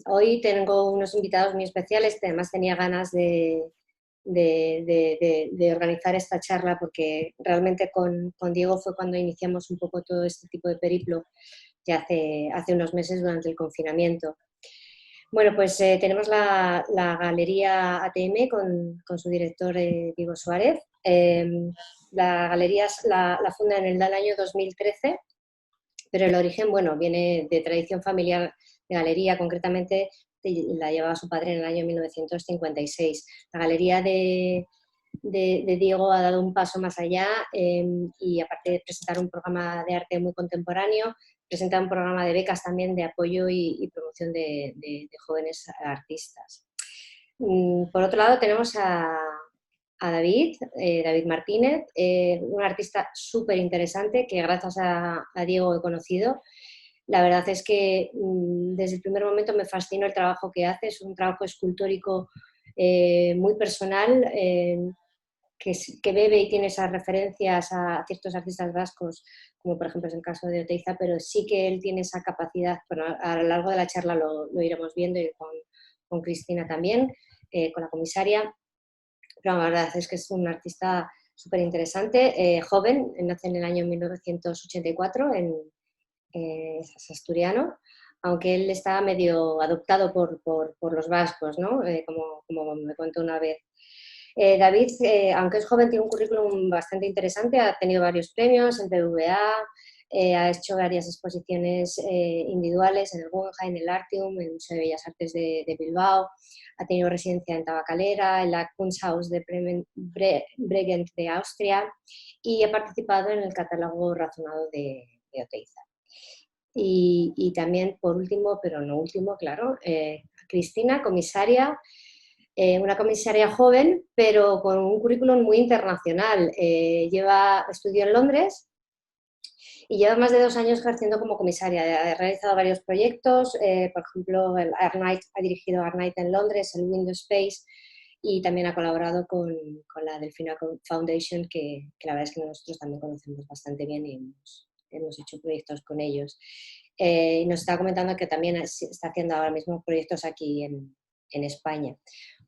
Hoy tengo unos invitados muy especiales, además tenía ganas de organizar esta charla porque realmente con Diego fue cuando iniciamos un poco todo este tipo de periplo, ya hace unos meses durante el confinamiento. Bueno, pues tenemos la Galería ATM con su director Diego Suárez. La galería la funda en el año 2013, pero el origen, bueno, viene de tradición familiar de galería, concretamente la llevaba su padre en el año 1956. La galería de Diego ha dado un paso más allá y aparte de presentar un programa de arte muy contemporáneo, presenta un programa de becas también de apoyo y promoción de jóvenes artistas. Por otro lado tenemos a David Martínez, un artista súper interesante que gracias a Diego he conocido. La verdad es que desde el primer momento me fascinó el trabajo que hace, es un trabajo escultórico muy personal, que bebe y tiene esas referencias a ciertos artistas vascos, como por ejemplo es el caso de Oteiza, pero sí que él tiene esa capacidad, bueno, a lo largo de la charla lo iremos viendo y con Cristina también, con la comisaria, pero la verdad es que es un artista súper interesante, joven, nace en el año 1984, es asturiano, aunque él está medio adoptado por los vascos, ¿no? Como me contó una vez. David, aunque es joven, tiene un currículum bastante interesante, ha tenido varios premios en BVA, ha hecho varias exposiciones individuales en el Guggenheim, en el Artium, en el Museo de Bellas Artes de Bilbao, ha tenido residencia en Tabacalera, en la Kunsthaus de Bregenz de Austria y ha participado en el catálogo razonado de Oteiza. Y también, por último, pero no último, claro, Cristina, comisaria, una comisaria joven, pero con un currículum muy internacional. Estudió en Londres y lleva más de 2 años ejerciendo como comisaria. Ha realizado varios proyectos, por ejemplo, ha dirigido Arnight en Londres, el Windows Space, y también ha colaborado con la Delfina Foundation, que la verdad es que nosotros también conocemos bastante bien y hemos hecho proyectos con ellos. Nos está comentando que también está haciendo ahora mismo proyectos aquí en España.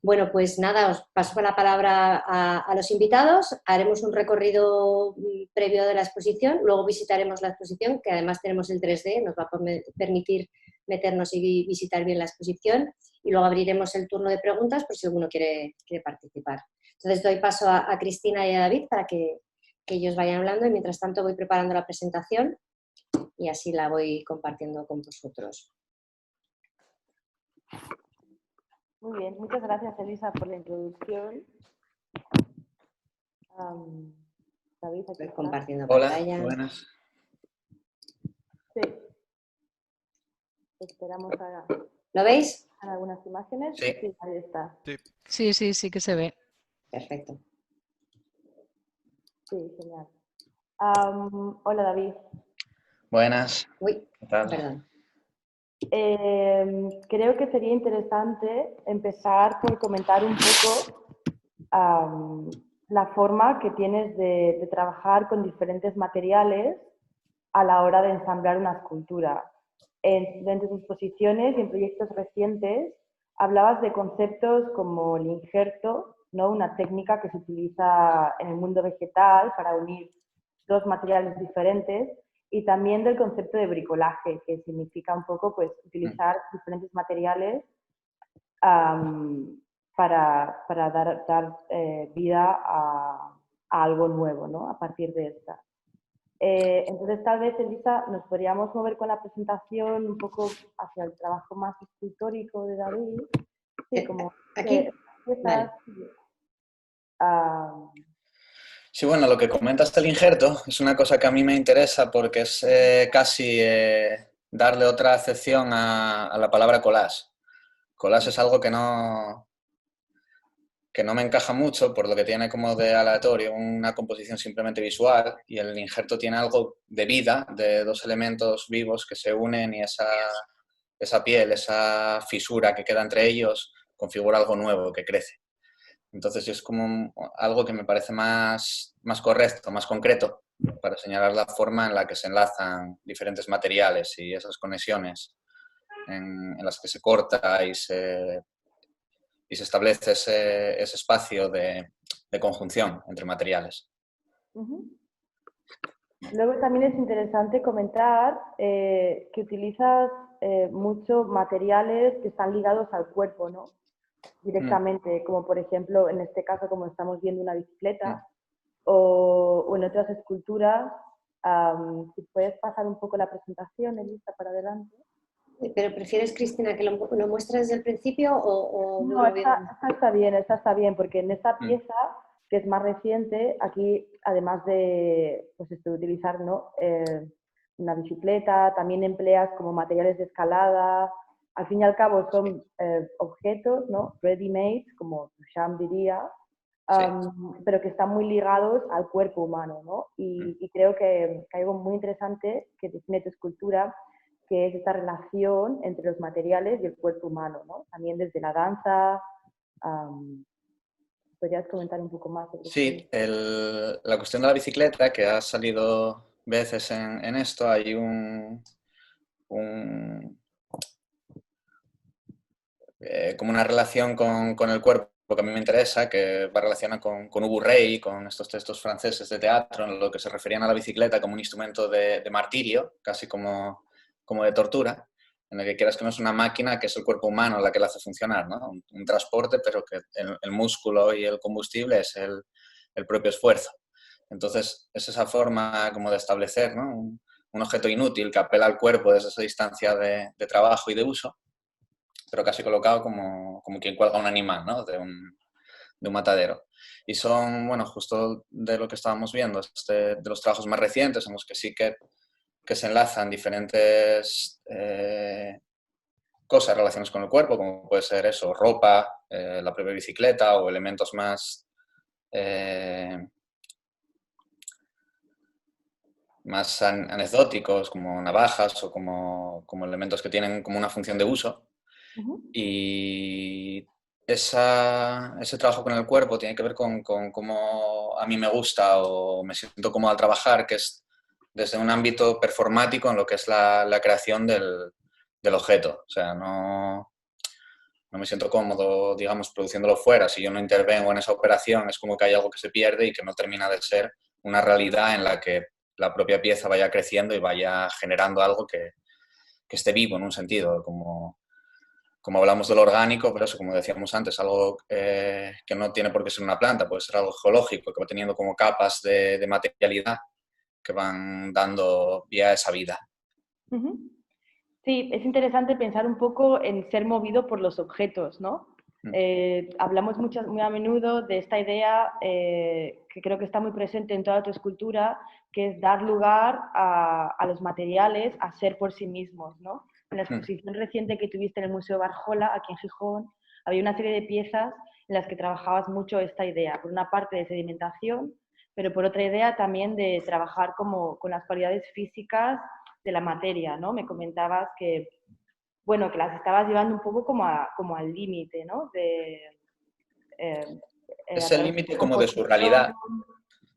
Bueno, pues nada, os paso la palabra a los invitados, haremos un recorrido previo de la exposición, luego visitaremos la exposición, que además tenemos el 3D, nos va a permitir meternos y visitar bien la exposición, y luego abriremos el turno de preguntas por si alguno quiere participar. Entonces doy paso a Cristina y a David para que ellos vayan hablando y mientras tanto voy preparando la presentación y así la voy compartiendo con vosotros. Muy bien, muchas gracias Elisa por la introducción. David, aquí está. Compartiendo pantalla. Hola, Buenas. Sí. Esperamos a... ¿Lo veis? algunas imágenes. Sí. Sí, ahí está. Sí que se ve. Perfecto. Sí, genial. Hola David. Buenas. Uy, ¿Qué tal? perdón. Creo que sería interesante empezar por comentar un poco la forma que tienes de trabajar con diferentes materiales a la hora de ensamblar una escultura. Dentro de tus exposiciones y en proyectos recientes hablabas de conceptos como el injerto, ¿no? Una técnica que se utiliza en el mundo vegetal para unir dos materiales diferentes, y también del concepto de bricolaje, que significa un poco pues, utilizar diferentes materiales para dar vida a algo nuevo, ¿no? A partir de esta. Entonces, tal vez, Elisa, nos podríamos mover con la presentación un poco hacia el trabajo más escultórico de David. Sí, como ¿Aquí? Vale. Sí, bueno, lo que comentas del injerto es una cosa que a mí me interesa porque es casi darle otra acepción a la palabra collage. Collage es algo que no me encaja mucho por lo que tiene como de aleatorio una composición simplemente visual, y el injerto tiene algo de vida, de dos elementos vivos que se unen, y esa piel, esa fisura que queda entre ellos configura algo nuevo que crece. Entonces es como algo que me parece más correcto, más concreto, para señalar la forma en la que se enlazan diferentes materiales y esas conexiones en las que se corta y se establece ese espacio de conjunción entre materiales. Luego también es interesante comentar que utilizas muchos materiales que están ligados al cuerpo, ¿no? Directamente, como por ejemplo, en este caso, como estamos viendo una bicicleta, o en otras esculturas. Si puedes pasar un poco la presentación, Elisa, para adelante. ¿Pero prefieres, Cristina, que lo muestres desde el principio o No, esta está bien, porque en esta pieza, que es más reciente, aquí, además de, pues de utilizar, ¿no? Una bicicleta, también empleas como materiales de escalada. Al fin y al cabo son objetos, ¿no? Ready-made, como Duchamp diría, pero que están muy ligados al cuerpo humano, ¿no? Y creo que hay algo muy interesante que define tu escultura, que es esta relación entre los materiales y el cuerpo humano, ¿no? También desde la danza. ¿Podrías comentar un poco más sobre Sí, la cuestión de la bicicleta, que ha salido veces en esto, hay como una relación con el cuerpo que a mí me interesa, que va relacionada con Ubu Rey, con estos textos franceses de teatro, en lo que se referían a la bicicleta como un instrumento de martirio, casi como de tortura, en el que quieras que no es una máquina, que es el cuerpo humano la que la hace funcionar, ¿no? Un transporte, pero que el músculo y el combustible es el propio esfuerzo. Entonces, es esa forma como de establecer, ¿no? Un objeto inútil que apela al cuerpo desde esa distancia de trabajo y de uso, pero casi colocado como quien cuelga un animal, ¿no? de un matadero. Y son, bueno, justo de lo que estábamos viendo, de los trabajos más recientes, en los que sí que se enlazan diferentes cosas relacionadas con el cuerpo, como puede ser eso, ropa, la propia bicicleta, o elementos más anecdóticos, como navajas o como elementos que tienen como una función de uso. Y ese trabajo con el cuerpo tiene que ver con cómo a mí me gusta o me siento cómodo al trabajar, que es desde un ámbito performático en lo que es la creación del objeto. O sea, no me siento cómodo, digamos, produciéndolo fuera. Si yo no intervengo en esa operación, es como que hay algo que se pierde y que no termina de ser una realidad en la que la propia pieza vaya creciendo y vaya generando algo que esté vivo en un sentido, como hablamos de lo orgánico, pero eso, como decíamos antes, algo que no tiene por qué ser una planta, puede ser algo geológico, que va teniendo como capas de materialidad que van dando vía a esa vida. Sí, es interesante pensar un poco en ser movido por los objetos, ¿no? Hablamos muy a menudo de esta idea que creo que está muy presente en toda tu escultura, que es dar lugar a los materiales a ser por sí mismos, ¿no? En la exposición reciente que tuviste en el Museo Barjola, aquí en Gijón, había una serie de piezas en las que trabajabas mucho esta idea. Por una parte de sedimentación, pero por otra idea también de trabajar con las cualidades físicas de la materia, ¿no? Me comentabas que, bueno, que las estabas llevando un poco como al límite, ¿no? Es el límite como de su realidad.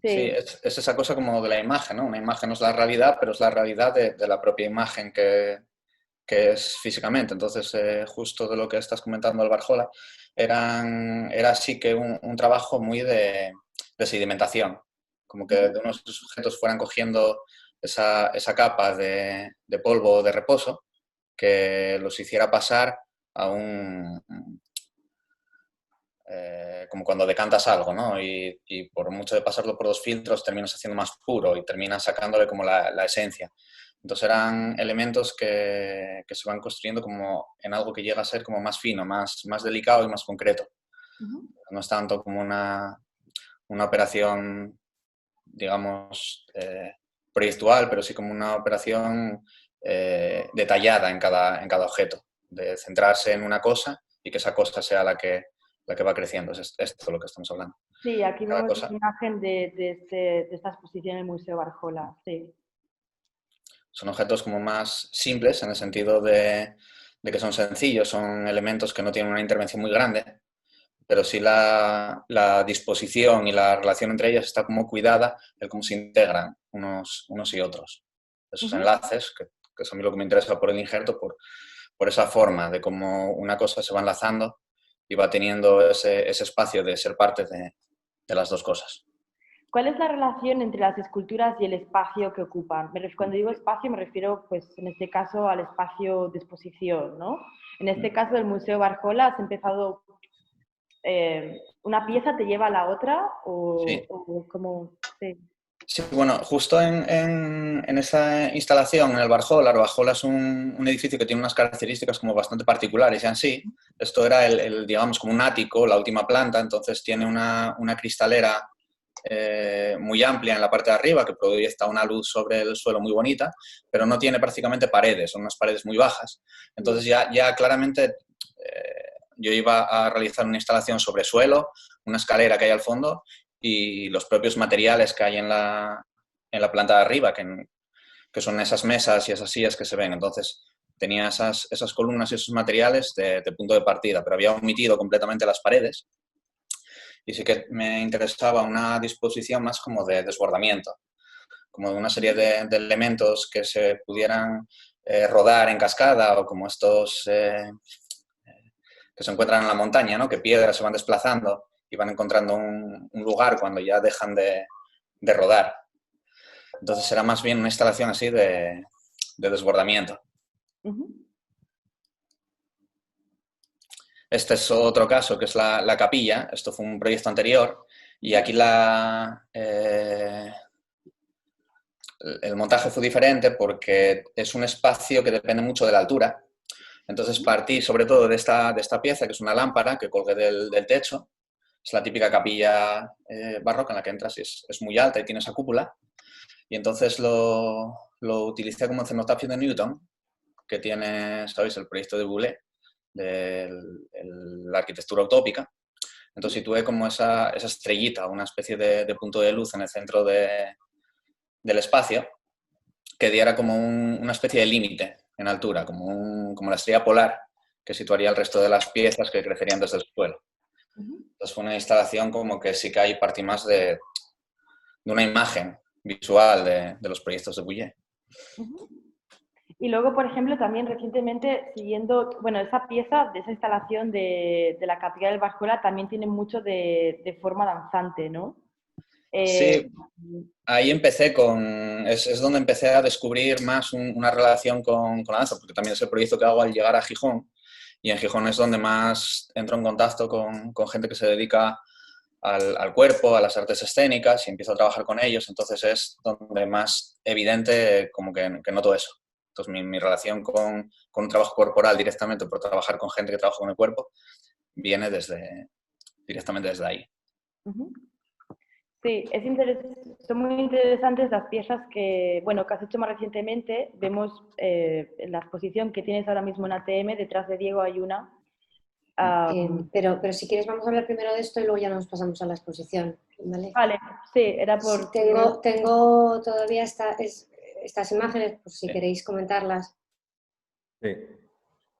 Sí, Sí. es esa cosa como de la imagen, ¿no? Una imagen no es la realidad, pero es la realidad de la propia imagen que es físicamente. Entonces, justo de lo que estás comentando al Barjola, era así que un trabajo muy de sedimentación, como que de unos sujetos fueran cogiendo esa capa de polvo de reposo que los hiciera pasar a como cuando decantas algo, ¿no? Y por mucho de pasarlo por dos filtros terminas haciendo más puro y terminas sacándole como la esencia. Entonces eran elementos que se van construyendo como en algo que llega a ser como más fino, más delicado y más concreto. No es tanto como una operación, digamos, proyectual, pero sí como una operación detallada en cada objeto, de centrarse en una cosa y que esa cosa sea la que va creciendo. Es esto de lo que estamos hablando. Sí, aquí Cada vemos cosa. una imagen de esta exposición en el Museo Barjola, sí. Son objetos como más simples en el sentido de que son sencillos, son elementos que no tienen una intervención muy grande, pero sí la disposición y la relación entre ellas está como cuidada, el cómo se integran unos y otros. Esos enlaces, que es a mí lo que me interesa por el injerto, por por esa forma de cómo una cosa se va enlazando y va teniendo ese espacio de ser parte de las dos cosas. ¿Cuál es la relación entre las esculturas y el espacio que ocupan? Cuando digo espacio me refiero, pues, en este caso, al espacio de exposición, ¿no? En este caso, del Museo Barjola, has empezado, ¿una pieza te lleva a la otra? Sí. O como, sí. Sí, bueno, justo en esa instalación, en el Barjola, el Barjola es un edificio que tiene unas características como bastante particulares ya en sí. Esto era digamos, como un ático, la última planta, entonces tiene una cristalera muy amplia en la parte de arriba que proyecta una luz sobre el suelo muy bonita, pero no tiene prácticamente paredes, son unas paredes muy bajas. Entonces ya claramente yo iba a realizar una instalación sobre suelo, una escalera que hay al fondo y los propios materiales que hay en la planta de arriba, que son esas mesas y esas sillas que se ven. Entonces tenía esas columnas y esos materiales de punto de partida, pero había omitido completamente las paredes. Y sí que me interesaba una disposición más como de desbordamiento, como de una serie de elementos que se pudieran rodar en cascada o como estos que se encuentran en la montaña, ¿no? Que piedras se van desplazando y van encontrando un lugar cuando ya dejan de rodar. Entonces será más bien una instalación así de desbordamiento. Este es otro caso, que es la capilla. Esto fue un proyecto anterior y aquí el montaje fue diferente porque es un espacio que depende mucho de la altura. Entonces partí sobre todo de esta pieza, que es una lámpara que colgué del techo. Es la típica capilla barroca en la que entras y es muy alta y tiene esa cúpula. Y entonces lo utilicé como cenotafio de Newton, que tiene, ¿sabéis?, el proyecto de Boulez, de la arquitectura utópica. Entonces situé como esa estrellita, una especie de punto de luz en el centro del espacio, que diera como una especie de límite en altura, como la estrella polar, que situaría el resto de las piezas que crecerían desde el suelo. Entonces fue una instalación como que sí que hay parte más de una imagen visual de los proyectos de Boulez. Y luego, por ejemplo, también recientemente, siguiendo, bueno, esa pieza de esa instalación de la Capilla del Barjola también tiene mucho de forma danzante, ¿no? Sí, ahí empecé es donde empecé a descubrir más una relación con la danza, porque también es el proyecto que hago al llegar a Gijón, y en Gijón es donde más entro en contacto con gente que se dedica al cuerpo, a las artes escénicas, y empiezo a trabajar con ellos, entonces es donde más evidente como que noto eso. Entonces mi relación con un trabajo corporal directamente por trabajar con gente que trabaja con el cuerpo viene directamente desde ahí. Sí, son muy interesantes las piezas que, bueno, que has hecho más recientemente. Vemos en la exposición que tienes ahora mismo en ATM, detrás de Diego hay una. Pero si quieres vamos a hablar primero de esto y luego ya nos pasamos a la exposición, ¿vale? Vale, sí, era por... Tengo todavía estas imágenes, por si queréis comentarlas. Sí.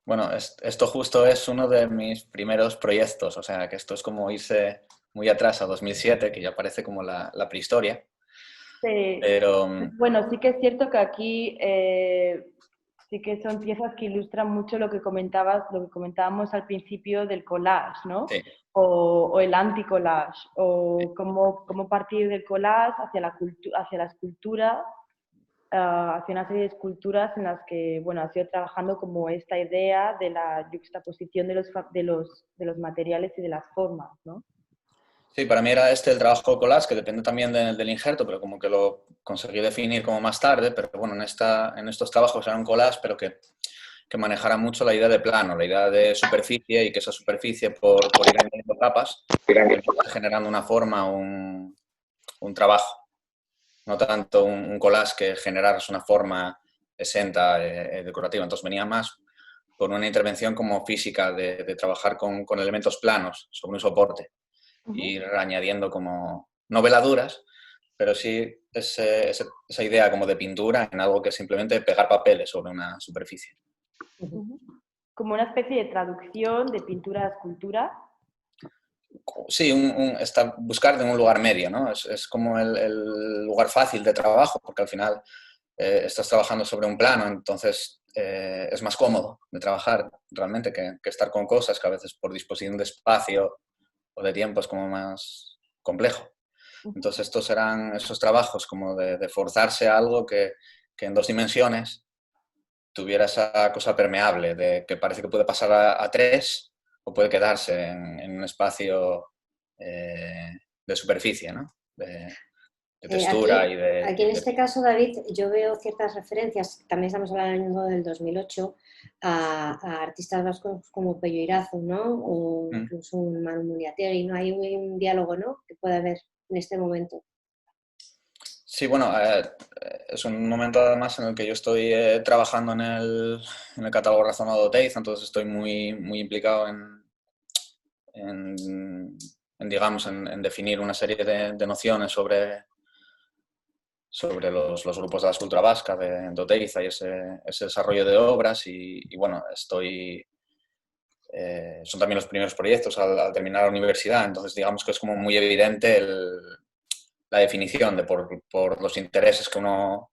Bueno, esto justo es uno de mis primeros proyectos, o sea, que esto es como irse muy atrás a 2007, que ya parece como la prehistoria. Sí. Pero... Bueno, sí que es cierto que aquí sí que son piezas que ilustran mucho lo que comentábamos al principio del collage, ¿no? Sí. O el anti-collage, o cómo partir del collage hacia la escultura, hacia una serie de esculturas en las que, bueno, has ido trabajando como esta idea de la juxtaposición de los materiales y de las formas, ¿no? Sí, para mí era el trabajo collage, que depende también del injerto, pero como que lo conseguí definir como más tarde, pero bueno, en estos trabajos era un collage, pero que manejara mucho la idea de plano, la idea de superficie, y que esa superficie, por ir añadiendo capas, generando una forma, un trabajo. No tanto un collage que generara una forma exenta, decorativa. Entonces venía más por una intervención como física de trabajar con elementos planos sobre un soporte. Ir añadiendo como, no veladuras, pero sí esa idea como de pintura en algo que es simplemente pegar papeles sobre una superficie. Como una especie de traducción de pintura a escultura. Sí, buscar de un lugar medio, ¿no? Es como el lugar fácil de trabajo, porque al final estás trabajando sobre un plano, entonces es más cómodo de trabajar realmente que estar con cosas que a veces por disposición de espacio o de tiempo es como más complejo. Entonces estos serán esos trabajos como de forzarse a algo que en 2 dimensiones tuviera esa cosa permeable, de que parece que puede pasar a 3 o puede quedarse en un espacio de superficie, ¿no? De textura y Aquí en este caso, David, yo veo ciertas referencias, también estamos hablando del 2008, a artistas vascos como Pello Irazo, ¿no? O incluso un Manu Muniategui, ¿no? Hay un diálogo, ¿no?, que puede haber en este momento. Sí, bueno, es un momento además en el que yo estoy trabajando en el catálogo razonado de Oteiza, entonces estoy muy, muy implicado digamos, en definir una serie de nociones sobre los grupos de la escultura vasca de Oteiza y ese desarrollo de obras y bueno, son también los primeros proyectos al terminar la universidad, entonces digamos que es como muy evidente la definición de por los intereses que uno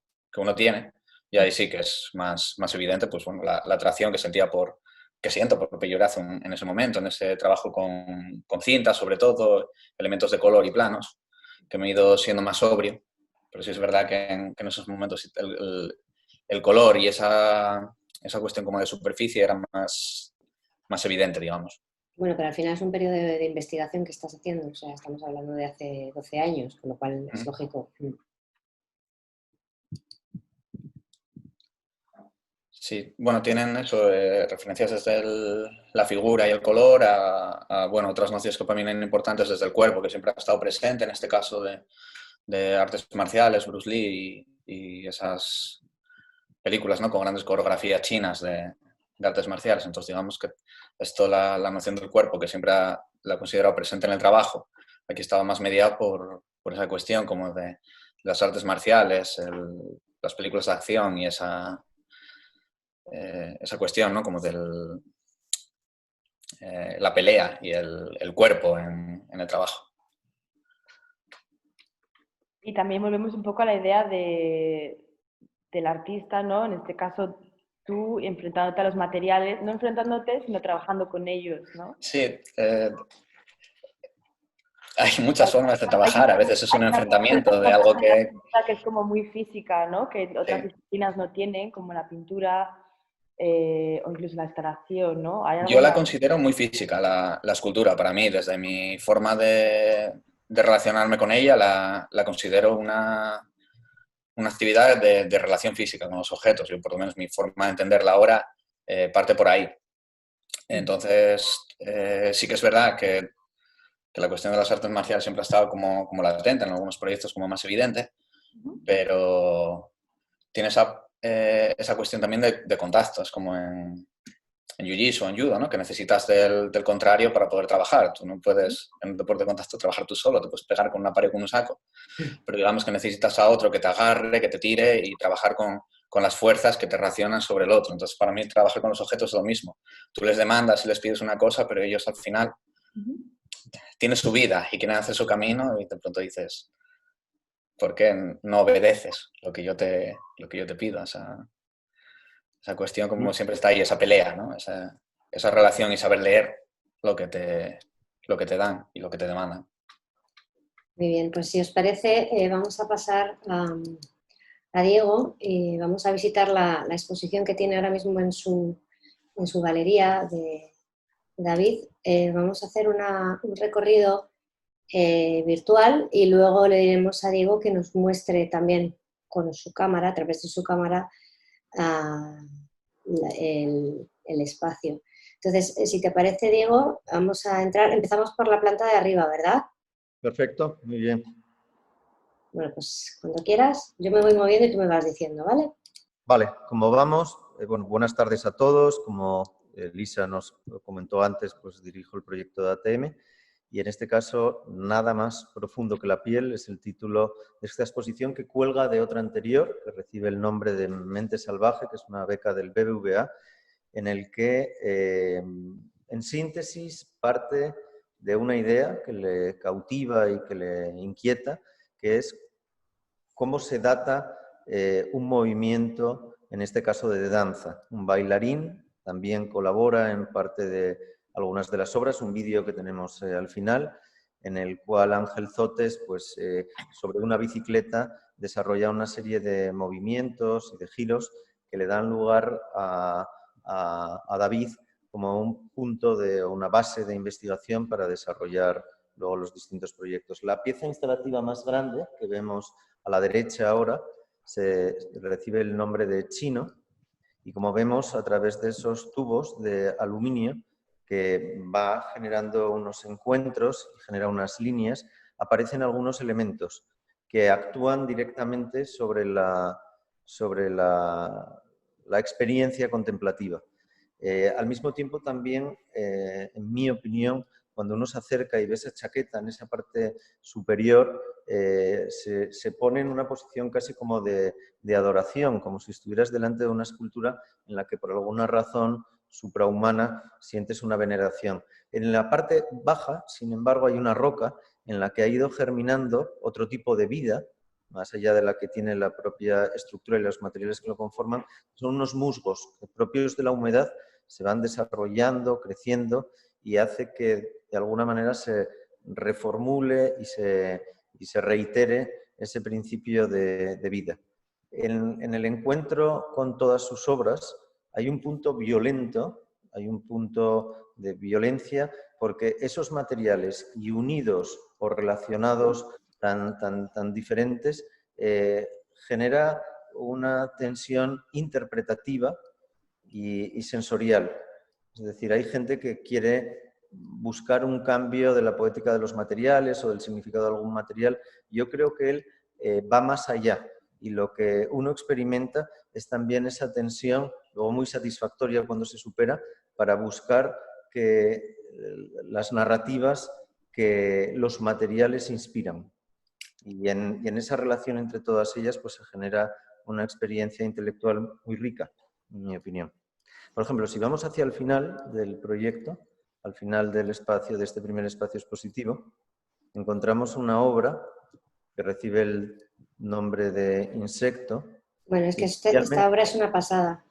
tiene, y ahí sí que es más evidente pues, bueno, la atracción que siento por Pello Irazo en ese momento, en ese trabajo con cintas, sobre todo, elementos de color y planos, que me he ido siendo más sobrio, pero sí es verdad que en esos momentos el color y esa cuestión como de superficie era más evidente, digamos. Bueno, pero al final es un periodo de investigación que estás haciendo, o sea, estamos hablando de hace 12 años, con lo cual es lógico. Sí, bueno, tienen eso, referencias desde la figura y el color bueno, otras nociones que para mí son importantes desde el cuerpo, que siempre ha estado presente, en este caso de artes marciales, Bruce Lee y esas películas, ¿no?, con grandes coreografías chinas de artes marciales. Entonces, digamos que esto, la noción del cuerpo, que siempre la he considerado presente en el trabajo, aquí estaba más mediada por esa cuestión como de las artes marciales, las películas de acción y esa cuestión, ¿no?, como la pelea y el cuerpo en el trabajo. Y también volvemos un poco a la idea del artista, ¿no? En este caso, tú enfrentándote a los materiales, no enfrentándote, sino trabajando con ellos, ¿no? Sí, hay muchas formas de trabajar, a veces es un enfrentamiento de algo que es como muy física, ¿no? Que otras disciplinas no tienen, como la pintura o incluso la instalación, ¿no? ¿Hay yo la alguna... considero muy física, la escultura, para mí, desde mi forma de relacionarme con ella, la considero una actividad de relación física con los objetos. Yo, por lo menos, mi forma de entenderla ahora parte por ahí. Entonces, sí que es verdad que la cuestión de las artes marciales siempre ha estado como latente, en algunos proyectos como más evidente, pero tiene esa cuestión también de contactos, como en Jiu-Jitsu o en Judo, ¿no?, que necesitas del contrario para poder trabajar. Tú no puedes, en un deporte de contacto, trabajar tú solo, te puedes pegar con una pared con un saco, pero digamos que necesitas a otro que te agarre, que te tire y trabajar con las fuerzas que te reaccionan sobre el otro. Entonces, para mí, trabajar con los objetos es lo mismo. Tú les demandas y les pides una cosa, pero ellos al final tienen su vida y quieren hacer su camino y de pronto dices, ¿por qué no obedeces lo que yo te pido? Esa cuestión como siempre está ahí, esa pelea, ¿no? Esa relación y saber leer lo que te dan y lo que te demandan. Muy bien, pues si os parece, vamos a pasar a Diego y vamos a visitar la exposición que tiene ahora mismo en su galería de David. Vamos a hacer un recorrido virtual y luego le diremos a Diego que nos muestre también con su cámara, a través de su cámara, el espacio. Entonces, si te parece, Diego, vamos a entrar. Empezamos por la planta de arriba, ¿verdad? Perfecto, muy bien. Bueno, pues cuando quieras, yo me voy moviendo y tú me vas diciendo, ¿vale? Vale, como vamos, bueno, buenas tardes a todos. Como Lisa nos comentó antes, pues dirijo el proyecto de ATM y en este caso, nada más profundo que la piel es el título de esta exposición que cuelga de otra anterior, que recibe el nombre de Mente Salvaje, que es una beca del BBVA, en el que, en síntesis, parte de una idea que le cautiva y que le inquieta, que es cómo se data un movimiento en este caso de danza. Un bailarín también colabora en parte de algunas de las obras, un vídeo que tenemos al final, en el cual Ángel Zotes, pues, sobre una bicicleta, desarrolla una serie de movimientos y de giros que le dan lugar a David como un punto o una base de investigación para desarrollar luego los distintos proyectos. La pieza instalativa más grande que vemos a la derecha ahora recibe el nombre de Chino, y como vemos, a través de esos tubos de aluminio que va generando unos encuentros y genera unas líneas, aparecen algunos elementos que actúan directamente sobre la experiencia contemplativa. Al mismo tiempo también, en mi opinión, cuando uno se acerca y ve esa chaqueta en esa parte superior, se pone en una posición casi como de adoración, como si estuvieras delante de una escultura en la que por alguna razón suprahumana sientes una veneración. En la parte baja, sin embargo, hay una roca en la que ha ido germinando otro tipo de vida, más allá de la que tiene la propia estructura y los materiales que lo conforman. Son unos musgos propios de la humedad, se van desarrollando, creciendo, y hace que de alguna manera se reformule y se reitere ese principio de vida. En el encuentro con todas sus obras hay un punto violento, hay un punto de violencia, porque esos materiales, y unidos o relacionados tan diferentes, genera una tensión interpretativa y sensorial. Es decir, hay gente que quiere buscar un cambio de la poética de los materiales o del significado de algún material. Yo creo que él va más allá, y lo que uno experimenta es también esa tensión, luego muy satisfactoria cuando se supera, para buscar que las narrativas que los materiales inspiran. Y en esa relación entre todas ellas, pues se genera una experiencia intelectual muy rica, en mi opinión. Por ejemplo, si vamos hacia el final del proyecto, al final del espacio, de este primer espacio expositivo, encontramos una obra que recibe el nombre de Insecto. Bueno, es que esta obra es una pasada.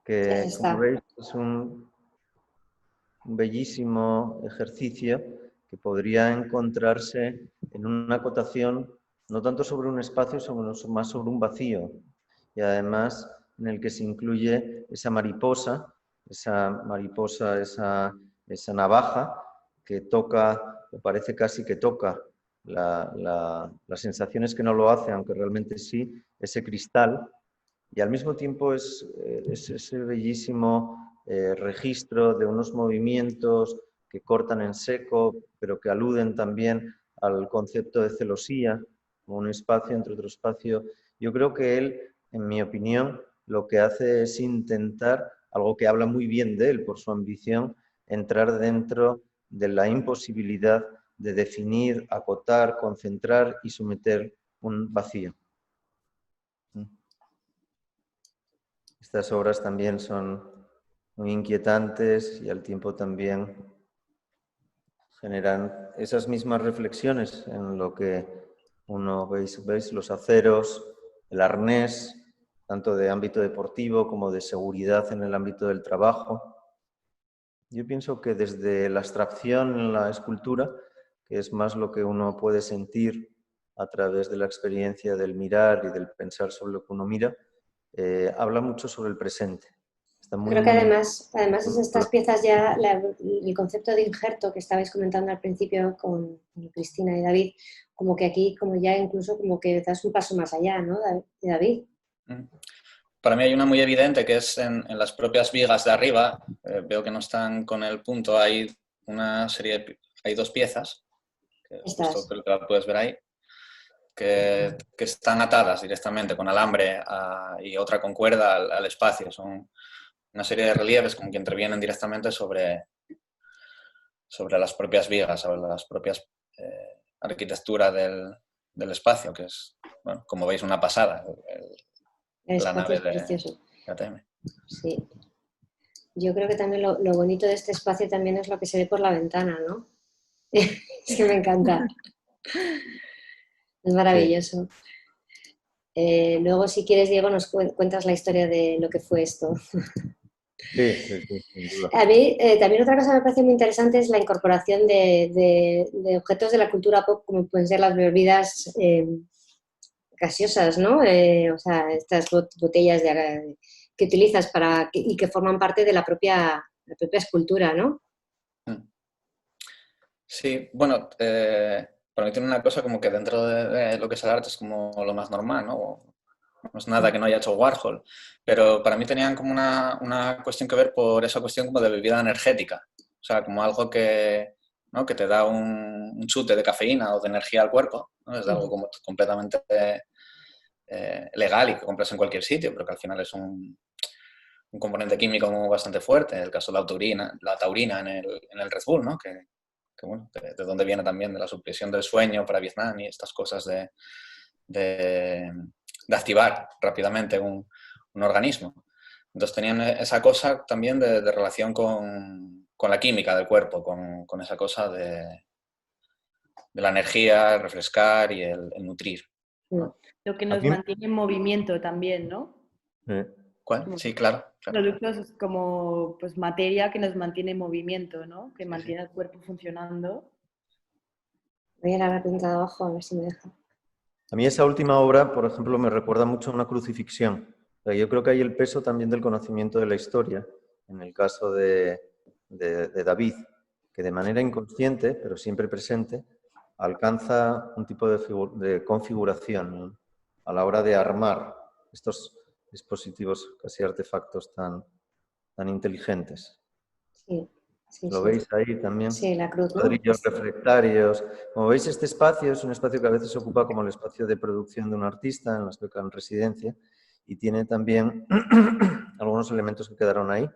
Que, como veis, es un bellísimo ejercicio que podría encontrarse en una acotación no tanto sobre un espacio, sino más sobre un vacío, y además en el que se incluye esa mariposa, esa navaja que toca, o parece casi que toca, la sensación es que no lo hace, aunque realmente sí, ese cristal, y al mismo tiempo es ese bellísimo registro de unos movimientos que cortan en seco, pero que aluden también al concepto de celosía, como un espacio entre otro espacio. Yo creo que él, en mi opinión, lo que hace es intentar, algo que habla muy bien de él por su ambición, entrar dentro de la imposibilidad de definir, acotar, concentrar y someter un vacío. Estas obras también son muy inquietantes y al tiempo también generan esas mismas reflexiones en lo que uno veis los aceros, el arnés, tanto de ámbito deportivo como de seguridad en el ámbito del trabajo. Yo pienso que desde la abstracción en la escultura, que es más lo que uno puede sentir a través de la experiencia del mirar y del pensar sobre lo que uno mira, habla mucho sobre el presente. Creo que además es estas piezas ya, el concepto de injerto que estabais comentando al principio con Cristina y David, como que aquí como ya incluso como que das un paso más allá, ¿no, David? Para mí hay una muy evidente que es en las propias vigas de arriba. Veo que no están con el punto, hay una serie, hay dos piezas, que justo creo que la puedes ver ahí, que están atadas directamente con alambre y otra con cuerda al espacio. Son una serie de relieves como que intervienen directamente sobre las propias vigas, sobre las propias arquitectura del espacio, que es, bueno, como veis, una pasada. La nave de ATM. Sí. Yo creo que también lo bonito de este espacio también es lo que se ve por la ventana, ¿no? Es que me encanta. Es maravilloso. Luego, si quieres, Diego, nos cuentas la historia de lo que fue esto. Sí, sí, sí, sin duda. A mí también otra cosa que me parece muy interesante es la incorporación de objetos de la cultura pop, como pueden ser las bebidas gaseosas, ¿no? O sea, estas botellas que utilizas y que forman parte de la propia escultura, ¿no? Sí, bueno, para mí tiene una cosa como que dentro de lo que es el arte es como lo más normal, ¿no? No es nada que no haya hecho Warhol, pero para mí tenían como una cuestión que ver por esa cuestión como de bebida energética, o sea, como algo que, ¿no? que te da un chute de cafeína o de energía al cuerpo, ¿no? Es algo como completamente legal y que compras en cualquier sitio, pero que al final es un componente químico bastante fuerte, el caso de la taurina en el Red Bull, ¿no? Que bueno, de dónde viene también de la supresión del sueño para Vietnam y estas cosas de activar rápidamente un organismo. Entonces tenían esa cosa también de relación con la química del cuerpo, con esa cosa de la energía, refrescar y el nutrir, ¿no? Lo que A nos mí, mantiene en movimiento también, ¿no? ¿Cuál? Como Sí, claro. productos como pues, materia que nos mantiene en movimiento, ¿no? Que mantiene el cuerpo funcionando. Voy a ir a la pregunta de abajo a ver si me deja. a mí esa última obra, por ejemplo, me recuerda mucho a una crucifixión. O sea, yo creo que hay el peso también del conocimiento de la historia, en el caso de David, que de manera inconsciente, pero siempre presente, alcanza un tipo de configuración, ¿no? A la hora de armar estos dispositivos, casi artefactos tan inteligentes. Sí, sí, ¿Lo sí. veis ahí también? Sí, la cruz, ¿no? Cuadrillos reflectarios. Como veis, este espacio es un espacio que a veces ocupa como el espacio de producción de un artista en las becas en residencia y tiene también algunos elementos que quedaron ahí,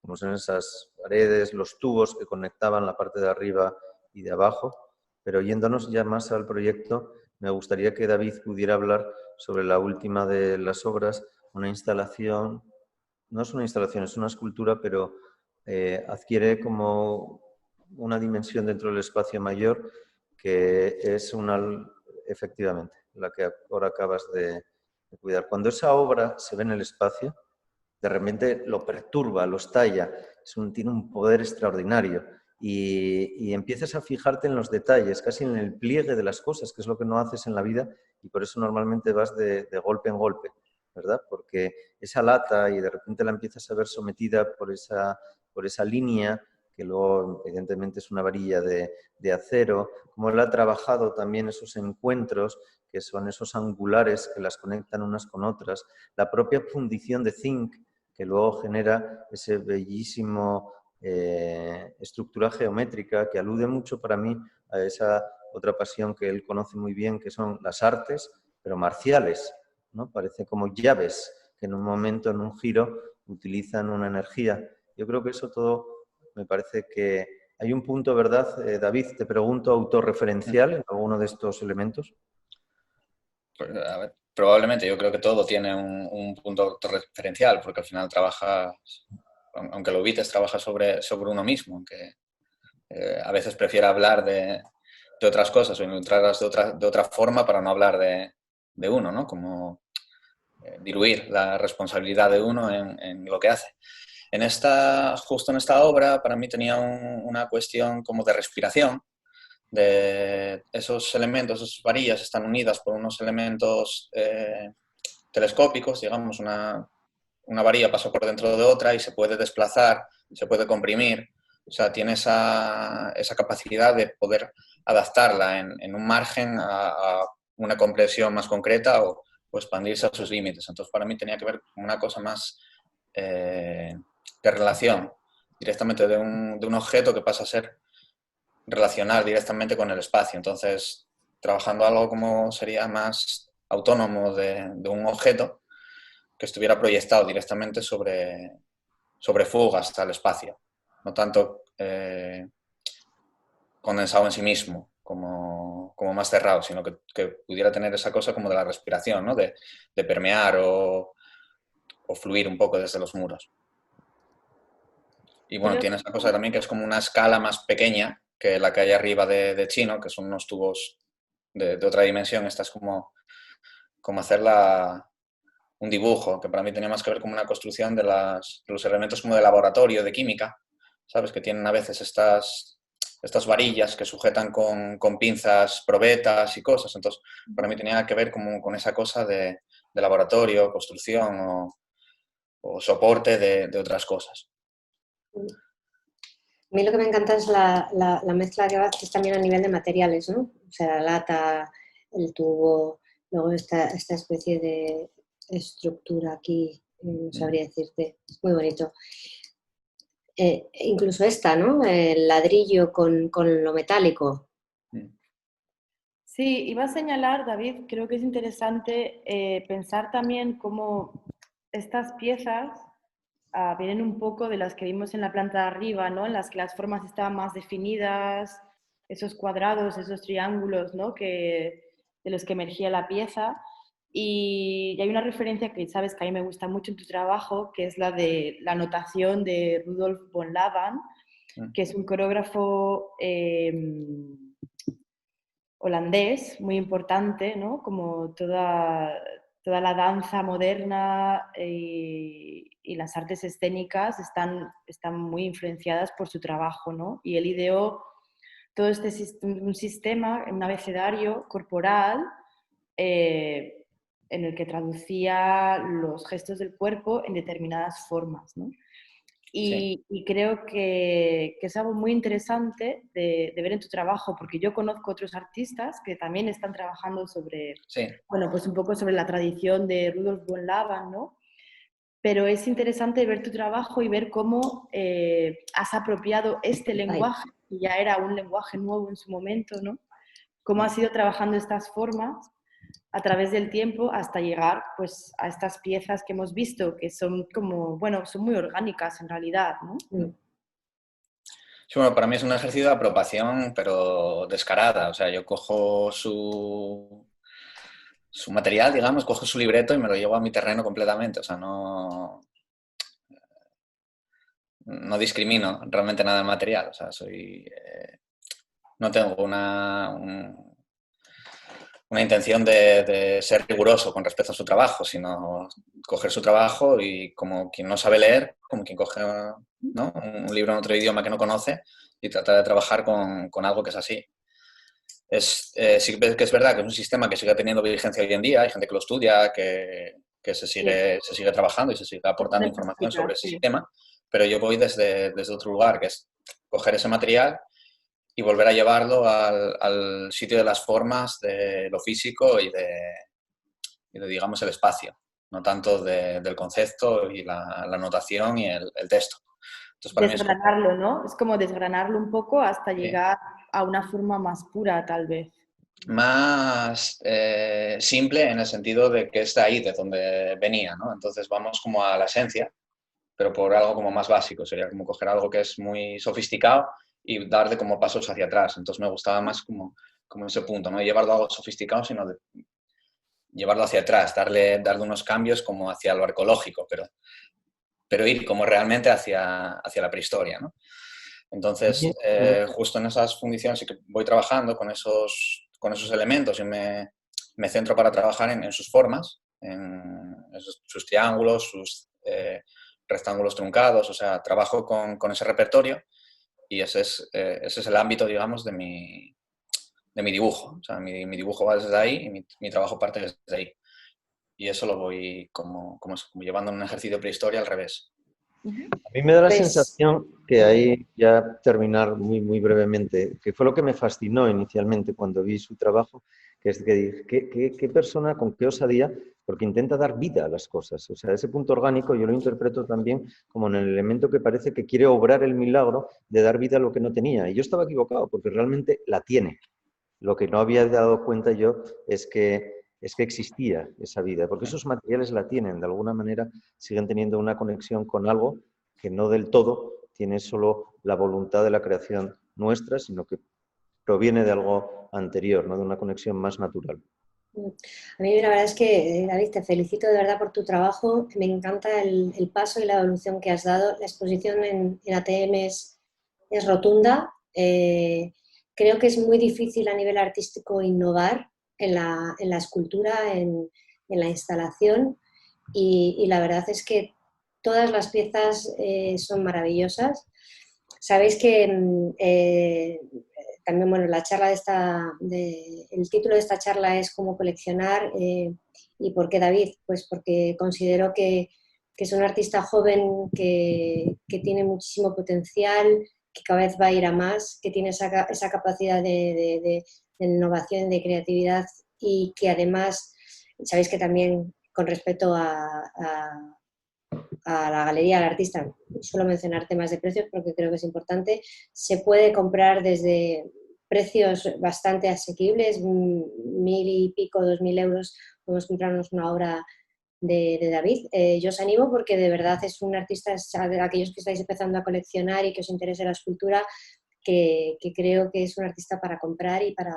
como son esas paredes, los tubos que conectaban la parte de arriba y de abajo. Pero yéndonos ya más al proyecto, me gustaría que David pudiera hablar sobre la última de las obras, una instalación, no es una instalación, es una escultura, pero adquiere como una dimensión dentro del espacio mayor que es efectivamente, la que ahora acabas de cuidar. Cuando esa obra se ve en el espacio, de repente lo perturba, lo estalla, tiene un poder extraordinario y empiezas a fijarte en los detalles, casi en el pliegue de las cosas, que es lo que no haces en la vida y por eso normalmente vas de golpe en golpe, ¿verdad? Porque esa lata y de repente la empiezas a ver sometida por esa línea, que luego evidentemente es una varilla de acero, como él ha trabajado también esos encuentros, que son esos angulares que las conectan unas con otras, la propia fundición de zinc, que luego genera ese bellísimo estructura geométrica que alude mucho para mí a esa otra pasión que él conoce muy bien, que son las artes, pero marciales, ¿no? Parece como llaves que en un momento, en un giro, utilizan una energía. Yo creo que eso todo me parece que hay un punto, ¿verdad, David? Te pregunto, autorreferencial en alguno de estos elementos. Pues, a ver, probablemente yo creo que todo tiene un punto referencial, porque al final trabajas, aunque lo evites, trabajas sobre uno mismo, aunque a veces prefiero hablar de otras cosas o encontrarlas de otra forma para no hablar de uno, ¿no? Como diluir la responsabilidad de uno en lo que hace. Justo en esta obra, para mí tenía una cuestión como de respiración, de esos elementos, esas varillas están unidas por unos elementos telescópicos, digamos, una varilla pasa por dentro de otra y se puede desplazar, se puede comprimir, o sea, tiene esa capacidad de poder adaptarla en un margen a una compresión más concreta o expandirse a sus límites. Entonces, para mí tenía que ver con una cosa más de relación, directamente de un objeto que pasa a ser relacionar directamente con el espacio. Entonces, trabajando algo como sería más autónomo de un objeto que estuviera proyectado directamente sobre fugas al espacio, no tanto condensado en sí mismo, como más cerrado, sino que pudiera tener esa cosa como de la respiración, ¿no? de permear o fluir un poco desde los muros. Y bueno, tiene esa cosa también que es como una escala más pequeña que la que hay arriba de Chino, que son unos tubos de otra dimensión. Esta es como como hacer un dibujo, que para mí tenía más que ver como una construcción de los elementos como de laboratorio, de química, ¿sabes? Que tienen a veces estas varillas que sujetan con pinzas probetas y cosas. Entonces, para mí tenía que ver como con esa cosa de laboratorio, construcción o soporte de otras cosas. A mí lo que me encanta es la mezcla que haces también a nivel de materiales, ¿no? O sea, la lata, el tubo, luego esta especie de estructura aquí, no sabría decirte, es muy bonito. Incluso esta, ¿no? El ladrillo con lo metálico. Sí, iba a señalar, David, creo que es interesante pensar también cómo estas piezas vienen un poco de las que vimos en la planta de arriba, ¿no? En las que las formas estaban más definidas, esos cuadrados, esos triángulos, ¿no? De los que emergía la pieza. Y hay una referencia que sabes que a mí me gusta mucho en tu trabajo, que es la de la notación de Rudolf von Laban, que es un coreógrafo holandés muy importante, ¿no? Como toda la danza moderna y las artes escénicas están muy influenciadas por su trabajo, ¿no? Y él ideó todo un sistema, un abecedario corporal en el que traducía los gestos del cuerpo en determinadas formas, ¿no? Sí. Y creo que es algo muy interesante de ver en tu trabajo, porque yo conozco otros artistas que también están trabajando sobre, Sí. bueno, pues un poco sobre la tradición de Rudolf von Laban, ¿no? Pero es interesante ver tu trabajo y ver cómo has apropiado este lenguaje, que ya era un lenguaje nuevo en su momento, ¿no? Cómo has ido trabajando estas formas a través del tiempo hasta llegar pues a estas piezas que hemos visto, que son como, bueno, son muy orgánicas en realidad, ¿no? Sí, bueno, para mí es un ejercicio de apropiación, pero descarada. O sea, yo cojo su material, digamos, cojo su libreto y me lo llevo a mi terreno completamente. O sea, no discrimino realmente nada del material. O sea, no tengo una intención de ser riguroso con respecto a su trabajo, sino coger su trabajo y como quien no sabe leer, como quien coge, ¿no?, un libro en otro idioma que no conoce y tratar de trabajar con algo que es así. Sí que es verdad que es un sistema que sigue teniendo vigencia hoy en día, hay gente que lo estudia, que se sigue trabajando y se sigue aportando información sobre ese sistema, pero yo voy desde otro lugar, que es coger ese material y volver a llevarlo al sitio de las formas, de lo físico y de digamos, el espacio, no tanto del concepto y la notación y el texto. Entonces, para desgranarlo, mí ¿no? Es como desgranarlo un poco hasta llegar a una forma más pura, tal vez. Más simple en el sentido de que es de ahí, de donde venía, ¿no? Entonces vamos como a la esencia, pero por algo como más básico. Sería como coger algo que es muy sofisticado y darle como pasos hacia atrás. Entonces me gustaba más como ese punto, no llevarlo a algo sofisticado, sino de llevarlo hacia atrás, darle unos cambios como hacia lo arqueológico, pero ir como realmente hacia la prehistoria, ¿no? Entonces, justo en esas fundiciones sí que voy trabajando con esos elementos y me centro para trabajar en sus formas, en sus triángulos, sus rectángulos truncados, o sea, trabajo con ese repertorio y ese es el ámbito, digamos, de mi dibujo. O sea, mi dibujo va desde ahí y mi trabajo parte desde ahí. Y eso lo voy como llevando en un ejercicio de prehistoria al revés. A mí me da la sensación que ahí, ya terminar muy, muy brevemente, que fue lo que me fascinó inicialmente cuando vi su trabajo, que es que dije, ¿qué persona con qué osadía? Porque intenta dar vida a las cosas. O sea, ese punto orgánico yo lo interpreto también como en el elemento que parece que quiere obrar el milagro de dar vida a lo que no tenía. Y yo estaba equivocado, porque realmente la tiene. Lo que no había dado cuenta yo es que existía esa vida, porque esos materiales la tienen, de alguna manera siguen teniendo una conexión con algo que no del todo tiene solo la voluntad de la creación nuestra, sino que proviene de algo anterior, ¿no?, de una conexión más natural. A mí la verdad es que, David, te felicito de verdad por tu trabajo, me encanta el paso y la evolución que has dado. La exposición en ATM es rotunda. Creo que es muy difícil a nivel artístico innovar en la escultura, en en la instalación y la verdad es que todas las piezas son maravillosas. Sabéis que también, bueno, la charla el título de esta charla es cómo coleccionar. ¿Y por qué David? Pues porque considero que es un artista joven que tiene muchísimo potencial, que cada vez va a ir a más, que tiene esa capacidad de innovación, de creatividad y que además, sabéis que también con respecto a la galería, al artista, suelo mencionar temas de precios porque creo que es importante, se puede comprar desde precios bastante asequibles, 1.000 y pico, 2.000 euros, podemos comprarnos una obra de David. Yo os animo porque de verdad es un artista, aquellos que estáis empezando a coleccionar y que os interese la escultura, que creo que es un artista para comprar y para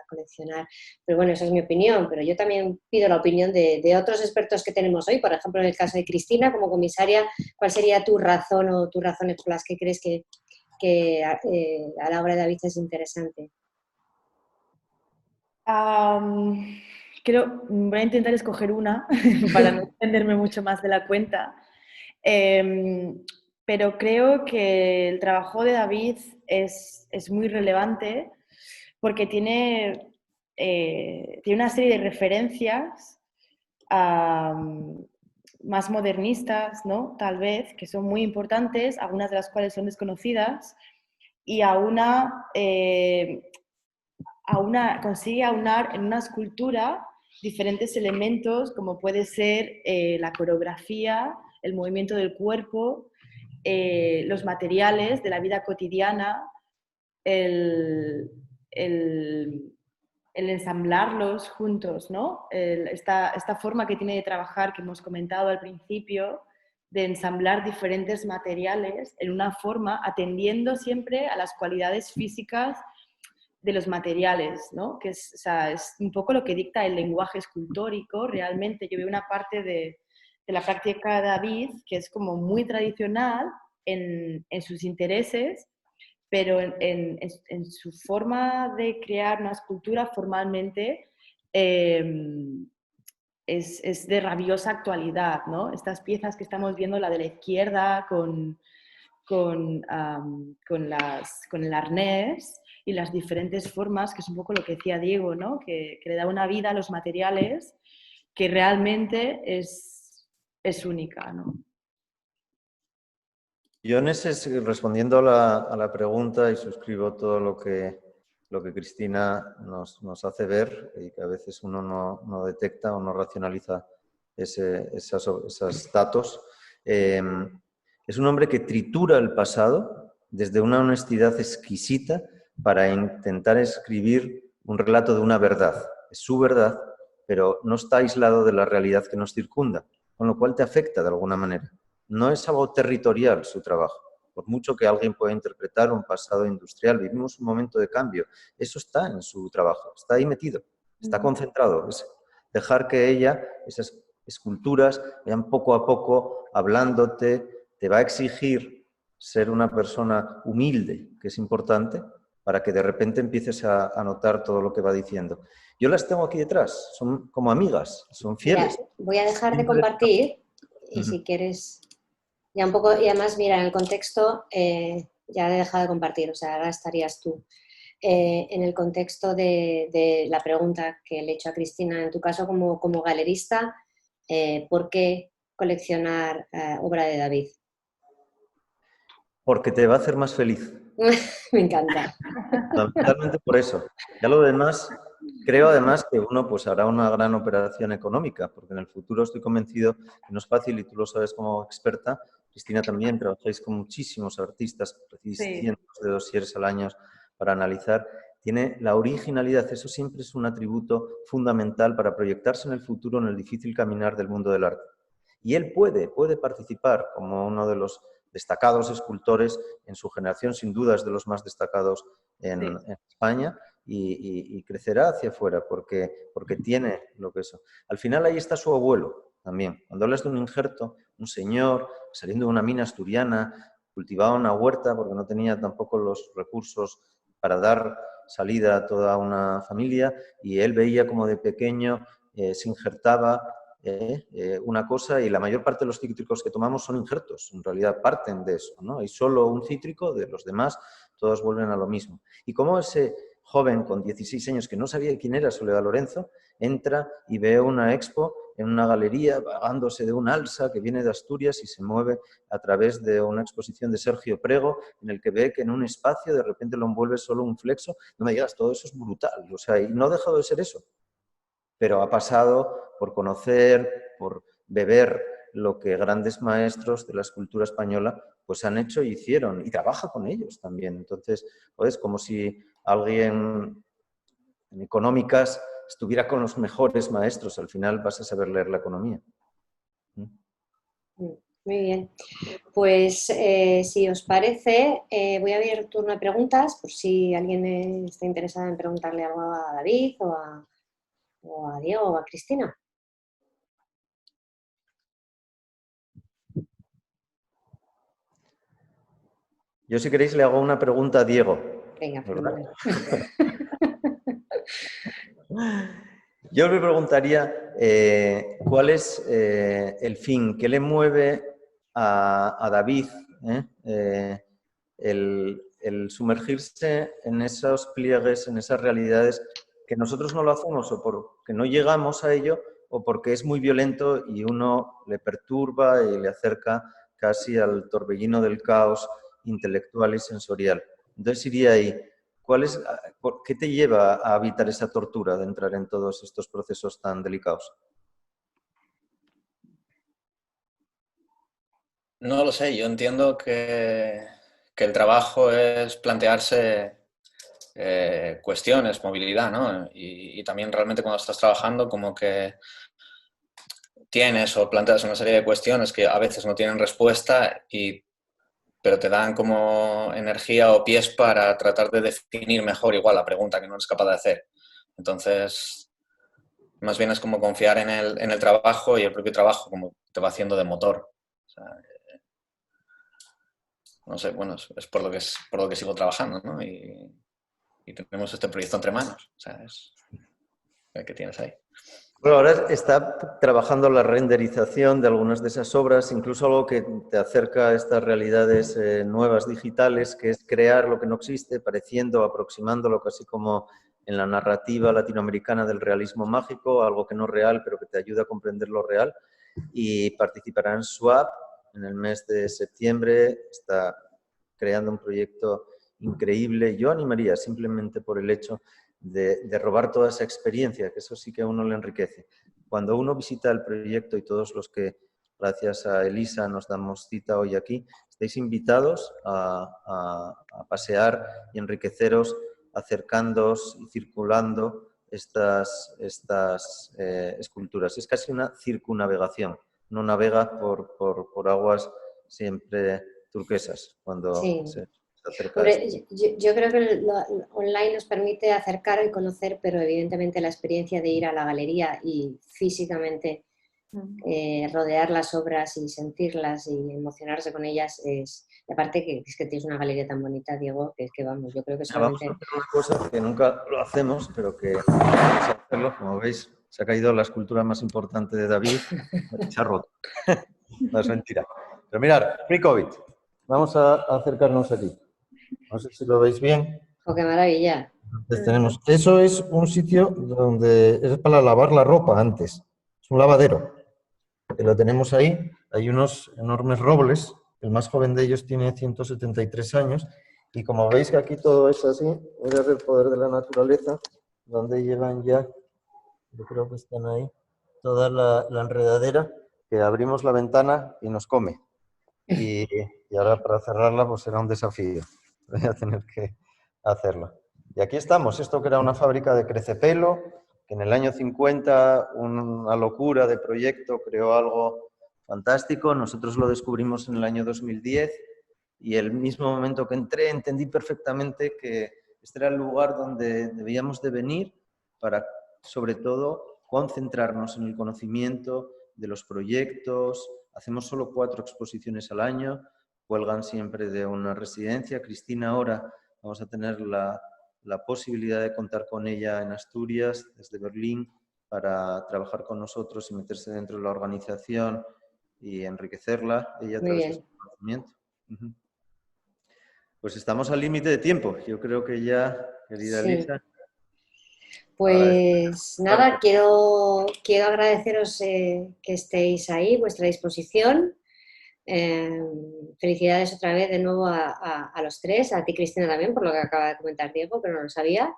coleccionar. Pero bueno, esa es mi opinión, pero yo también pido la opinión de otros expertos que tenemos hoy, por ejemplo, en el caso de Cristina, como comisaria, ¿cuál sería tu razón o tus razones por las que crees que a la obra de David es interesante? Voy a intentar escoger una para no extenderme mucho más de la cuenta. Pero creo que el trabajo de David es muy relevante porque tiene una serie de referencias más modernistas, ¿no? Tal vez, que son muy importantes, algunas de las cuales son desconocidas, y consigue aunar en una escultura diferentes elementos, como puede ser la coreografía, el movimiento del cuerpo, los materiales de la vida cotidiana, el ensamblarlos juntos, ¿no? Esta forma que tiene de trabajar que hemos comentado al principio, de ensamblar diferentes materiales en una forma atendiendo siempre a las cualidades físicas de los materiales, ¿no? Que es un poco lo que dicta el lenguaje escultórico. Realmente yo veo una parte de la práctica de David que es como muy tradicional en sus intereses, pero en su forma de crear una escultura formalmente es de rabiosa actualidad, ¿no? Estas piezas que estamos viendo, la de la izquierda con el arnés y las diferentes formas, que es un poco lo que decía Diego, ¿no? Que le da una vida a los materiales que realmente es única, ¿no? Yo respondiendo a la pregunta, y suscribo todo lo que Cristina nos hace ver y que a veces uno no detecta o no racionaliza esos datos. Es un hombre que tritura el pasado desde una honestidad exquisita para intentar escribir un relato de una verdad. Es su verdad, pero no está aislado de la realidad que nos circunda, con lo cual te afecta de alguna manera. No es algo territorial su trabajo, por mucho que alguien pueda interpretar un pasado industrial. Vivimos un momento de cambio. Eso está en su trabajo, está ahí metido, está concentrado. Es dejar que esas esculturas, vayan poco a poco hablándote. Te va a exigir ser una persona humilde, que es importante, para que de repente empieces a notar todo lo que va diciendo. Yo las tengo aquí detrás, son como amigas, son fieles. Mira, voy a dejar de compartir y si quieres, ya un poco, y además, mira, en el contexto, ya he dejado de compartir, o sea, ahora estarías tú. En el contexto de la pregunta que le he hecho a Cristina, en tu caso como galerista, ¿por qué coleccionar obra de David? Porque te va a hacer más feliz. Me encanta. Fundamentalmente por eso. Ya lo demás, creo además que uno pues hará una gran operación económica, porque en el futuro estoy convencido que no es fácil, y tú lo sabes como experta, Cristina también, trabajáis con muchísimos artistas, recibís cientos de dosieres al año para analizar. Tiene la originalidad, eso siempre es un atributo fundamental para proyectarse en el futuro en el difícil caminar del mundo del arte. Y él puede participar como uno de los destacados escultores en su generación, sin duda es de los más destacados en España, y crecerá hacia afuera porque tiene lo que es. Al final ahí está su abuelo también. Cuando hablas de un injerto, un señor saliendo de una mina asturiana, cultivaba una huerta porque no tenía tampoco los recursos para dar salida a toda una familia, y él veía como de pequeño se injertaba una cosa, y la mayor parte de los cítricos que tomamos son injertos, en realidad parten de eso, ¿no? Hay solo un cítrico, de los demás todos vuelven a lo mismo. Y como ese joven con 16 años que no sabía quién era Soledad Lorenzo, entra y ve una expo en una galería vagándose de un alsa que viene de Asturias y se mueve a través de una exposición de Sergio Prego, en el que ve que en un espacio de repente lo envuelve solo un flexo. No me digas, todo eso es brutal, o sea, y no ha dejado de ser eso, pero ha pasado por conocer, por beber lo que grandes maestros de la escultura española pues han hecho y hicieron, y trabaja con ellos también. Entonces, es como si alguien en económicas estuviera con los mejores maestros. Al final vas a saber leer la economía. Muy bien. Pues si os parece, voy a abrir turno de preguntas por si alguien está interesado en preguntarle algo a David o a Diego o a Cristina. Yo, si queréis, le hago una pregunta a Diego. Venga, ¿Verdad? Yo me preguntaría cuál es el fin, qué le mueve a David el sumergirse en esos pliegues, en esas realidades que nosotros no lo hacemos, o porque no llegamos a ello, o porque es muy violento y uno le perturba y le acerca casi al torbellino del caos intelectual y sensorial. Entonces iría ahí. ¿Qué te lleva a evitar esa tortura de entrar en todos estos procesos tan delicados? No lo sé, yo entiendo que el trabajo es plantearse cuestiones, movilidad, ¿no? Y también realmente cuando estás trabajando como que tienes o planteas una serie de cuestiones que a veces no tienen respuesta, pero te dan como energía o pies para tratar de definir mejor igual la pregunta que no eres capaz de hacer. Entonces, más bien es como confiar en el trabajo, y el propio trabajo como te va haciendo de motor. O sea, no sé, bueno, es por lo que sigo trabajando, ¿no? Y tenemos este proyecto entre manos. O sea, es el que tienes ahí. Bueno, ahora está trabajando la renderización de algunas de esas obras, incluso algo que te acerca a estas realidades nuevas digitales, que es crear lo que no existe, pareciendo, aproximándolo casi como en la narrativa latinoamericana del realismo mágico, algo que no es real, pero que te ayuda a comprender lo real. Y participará en SWAP en el mes de septiembre. Está creando un proyecto increíble. Yo animaría simplemente por el hecho de robar toda esa experiencia, que eso sí que a uno le enriquece. Cuando uno visita el proyecto, y todos los que, gracias a Elisa, nos damos cita hoy aquí, estáis invitados a pasear y enriqueceros acercándoos y circulando estas esculturas. Es casi una circunnavegación. No navega por aguas siempre turquesas cuando Sí. se acerca. Hombre, yo creo que lo online nos permite acercar y conocer, pero evidentemente la experiencia de ir a la galería y físicamente rodear las obras y sentirlas y emocionarse con ellas es... Y aparte que es que tienes una galería tan bonita, Diego, que es que vamos, yo creo que solamente... Vamos a hacer una cosa que nunca lo hacemos, pero que vamos a hacerlo. Como veis, se ha caído la escultura más importante de David y se ha roto. No es mentira. Pero mirad, pre-COVID. Vamos a acercarnos aquí. No sé si lo veis bien. ¡Oh, qué maravilla! Entonces tenemos, eso es un sitio donde es para lavar la ropa antes. Es un lavadero. Que lo tenemos ahí. Hay unos enormes robles. El más joven de ellos tiene 173 años. Y como veis que aquí todo es así, mirad el poder de la naturaleza, donde llegan ya, yo creo que están ahí, toda la enredadera, que abrimos la ventana y nos come. Y ahora para cerrarla pues será un desafío. Voy a tener que hacerlo. Y aquí estamos, esto que era una fábrica de crecepelo, que en el año 50, una locura de proyecto, creó algo fantástico. Nosotros lo descubrimos en el año 2010 y el mismo momento que entré entendí perfectamente que este era el lugar donde debíamos de venir para, sobre todo, concentrarnos en el conocimiento de los proyectos. Hacemos solo 4 exposiciones al año, cuelgan siempre de una residencia. Cristina ahora vamos a tener la posibilidad de contar con ella en Asturias, desde Berlín, para trabajar con nosotros y meterse dentro de la organización y enriquecerla ella a Muy través de bien. su conocimiento. Pues estamos al límite de tiempo. Yo creo que ya, querida Sí. Lisa, Pues nada, quiero agradeceros que estéis ahí, vuestra disposición. Felicidades otra vez de nuevo a los tres, a ti Cristina también, por lo que acaba de comentar Diego, pero no lo sabía.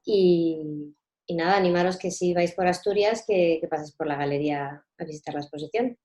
Y nada, animaros que si vais por Asturias, que paséis por la galería a visitar la exposición.